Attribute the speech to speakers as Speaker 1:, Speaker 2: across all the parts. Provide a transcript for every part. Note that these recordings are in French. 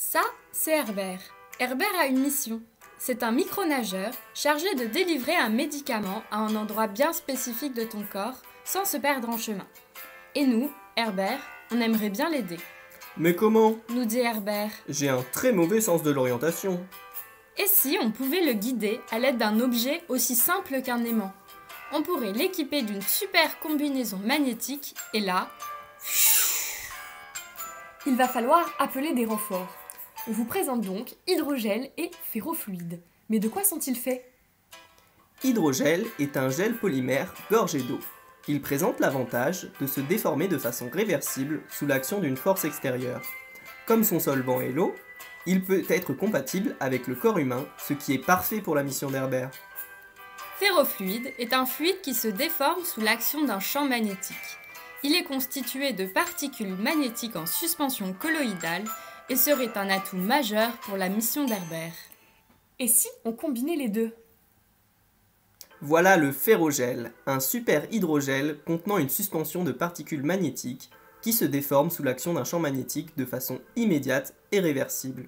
Speaker 1: Ça, c'est Herbert. Herbert a une mission. C'est un micronageur chargé de délivrer un médicament à un endroit bien spécifique de ton corps sans se perdre en chemin. Et nous, Herbert, on aimerait bien l'aider.
Speaker 2: Mais comment?
Speaker 1: Nous dit Herbert.
Speaker 2: J'ai un très mauvais sens de l'orientation.
Speaker 1: Et si on pouvait le guider à l'aide d'un objet aussi simple qu'un aimant? On pourrait l'équiper d'une super combinaison magnétique et là...
Speaker 3: Il va falloir appeler des renforts. On vous présente donc hydrogel et ferrofluide. Mais de quoi sont-ils faits?
Speaker 2: Hydrogel est un gel polymère gorgé d'eau. Il présente l'avantage de se déformer de façon réversible sous l'action d'une force extérieure. Comme son solvant est l'eau, il peut être compatible avec le corps humain, ce qui est parfait pour la mission d'Herbert.
Speaker 1: Ferrofluide est un fluide qui se déforme sous l'action d'un champ magnétique. Il est constitué de particules magnétiques en suspension colloïdale et serait un atout majeur pour la mission d'Herbert.
Speaker 3: Et si on combinait les deux?
Speaker 2: Voilà le ferrogel, un super hydrogel contenant une suspension de particules magnétiques qui se déforme sous l'action d'un champ magnétique de façon immédiate et réversible.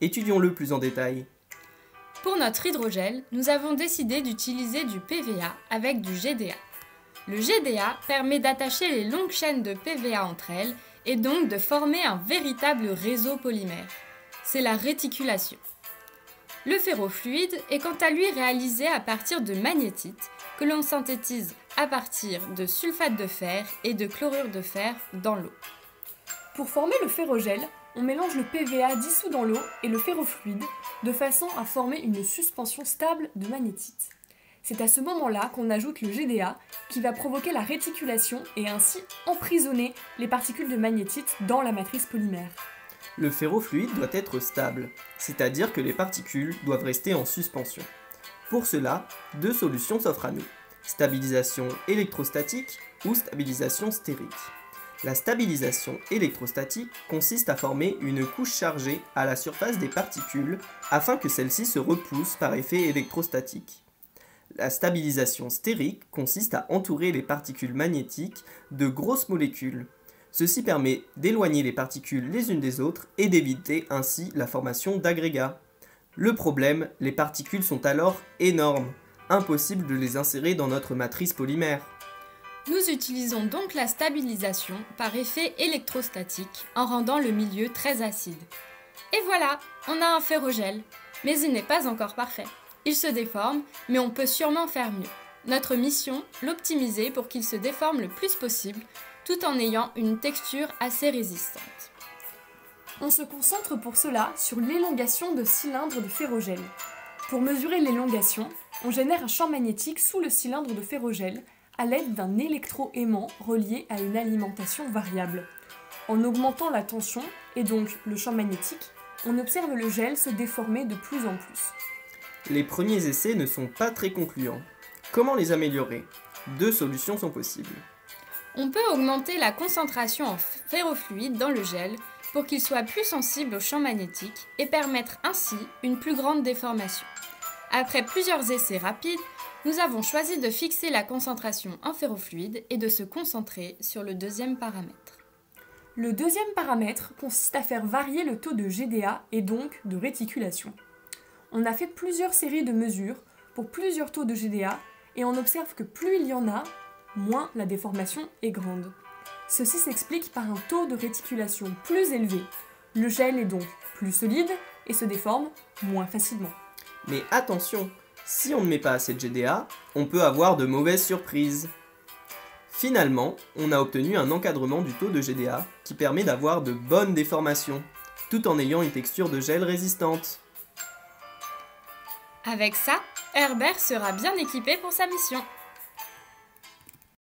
Speaker 2: Étudions-le plus en détail.
Speaker 1: Pour notre hydrogel, nous avons décidé d'utiliser du PVA avec du GDA. Le GDA permet d'attacher les longues chaînes de PVA entre elles et donc de former un véritable réseau polymère. C'est la réticulation. Le ferrofluide est quant à lui réalisé à partir de magnétite que l'on synthétise à partir de sulfate de fer et de chlorure de fer dans l'eau.
Speaker 3: Pour former le ferrogel, on mélange le PVA dissous dans l'eau et le ferrofluide de façon à former une suspension stable de magnétite. C'est à ce moment-là qu'on ajoute le GDA qui va provoquer la réticulation et ainsi emprisonner les particules de magnétite dans la matrice polymère.
Speaker 2: Le ferrofluide doit être stable, c'est-à-dire que les particules doivent rester en suspension. Pour cela, deux solutions s'offrent à nous, stabilisation électrostatique ou stabilisation stérique. La stabilisation électrostatique consiste à former une couche chargée à la surface des particules afin que celles-ci se repoussent par effet électrostatique. La stabilisation stérique consiste à entourer les particules magnétiques de grosses molécules. Ceci permet d'éloigner les particules les unes des autres et d'éviter ainsi la formation d'agrégats. Le problème, les particules sont alors énormes, impossible de les insérer dans notre matrice polymère.
Speaker 1: Nous utilisons donc la stabilisation par effet électrostatique en rendant le milieu très acide. Et voilà, on a un ferrogel, mais il n'est pas encore parfait. Il se déforme, mais on peut sûrement faire mieux. Notre mission, l'optimiser pour qu'il se déforme le plus possible, tout en ayant une texture assez résistante.
Speaker 3: On se concentre pour cela sur l'élongation de cylindres de ferrogel. Pour mesurer l'élongation, on génère un champ magnétique sous le cylindre de ferrogel à l'aide d'un électroaimant relié à une alimentation variable. En augmentant la tension, et donc le champ magnétique, on observe le gel se déformer de plus en plus.
Speaker 2: Les premiers essais ne sont pas très concluants. Comment les améliorer? Deux solutions sont possibles.
Speaker 1: On peut augmenter la concentration en ferrofluide dans le gel pour qu'il soit plus sensible au champ magnétique et permettre ainsi une plus grande déformation. Après plusieurs essais rapides, nous avons choisi de fixer la concentration en ferrofluide et de se concentrer sur le deuxième paramètre.
Speaker 3: Le deuxième paramètre consiste à faire varier le taux de GDA et donc de réticulation. On a fait plusieurs séries de mesures pour plusieurs taux de GDA et on observe que plus il y en a, moins la déformation est grande. Ceci s'explique par un taux de réticulation plus élevé. Le gel est donc plus solide et se déforme moins facilement.
Speaker 2: Mais attention, si on ne met pas assez de GDA, on peut avoir de mauvaises surprises. Finalement, on a obtenu un encadrement du taux de GDA qui permet d'avoir de bonnes déformations, tout en ayant une texture de gel résistante.
Speaker 1: Avec ça, Herbert sera bien équipé pour sa mission.